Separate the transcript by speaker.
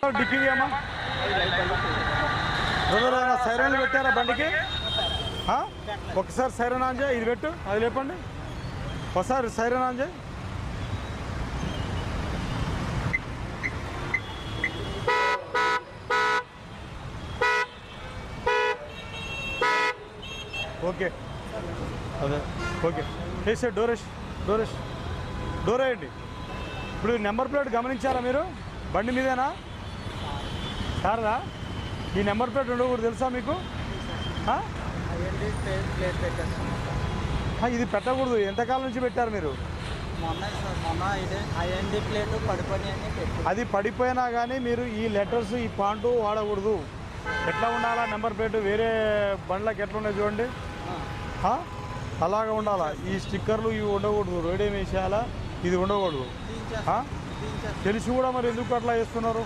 Speaker 1: Dicky అమ్మా brother ఏమైనా సైరన్లు పెట్టారా బండికి? ఒకసారి సైరన్ ఆన్ చేయి, ఇది పెట్టు, అది లేపండి. ఒకసారి సైరన్ ఆన్ చేయి. ఓకే అదే ఓకే వేసే డోరేష్ డోరేష్ డోర్ వేయండి. ఇప్పుడు నెంబర్ ప్లేట్ గమనించారా మీరు? బండి మీదేనా సారదా? ఈ నెంబర్ ప్లేట్ ఉండకూడదు తెలుసా మీకు? ఇది పెట్టకూడదు. ఎంతకాలం నుంచి పెట్టారు మీరు? అది పడిపోయినా కానీ మీరు ఈ లెటర్స్ ఈ పాంటు వాడకూడదు. ఎట్లా ఉండాలా నెంబర్ ప్లేట్? వేరే బండ్లకు ఎట్లా ఉన్నాయి చూడండి, అలాగా ఉండాలా. ఈ స్టిక్కర్లు ఇవి ఉండకూడదు. రేడియం వేసేయాలా, ఇది ఉండకూడదు. తెలిసి కూడా మరి ఎందుకు అట్లా వేస్తున్నారు?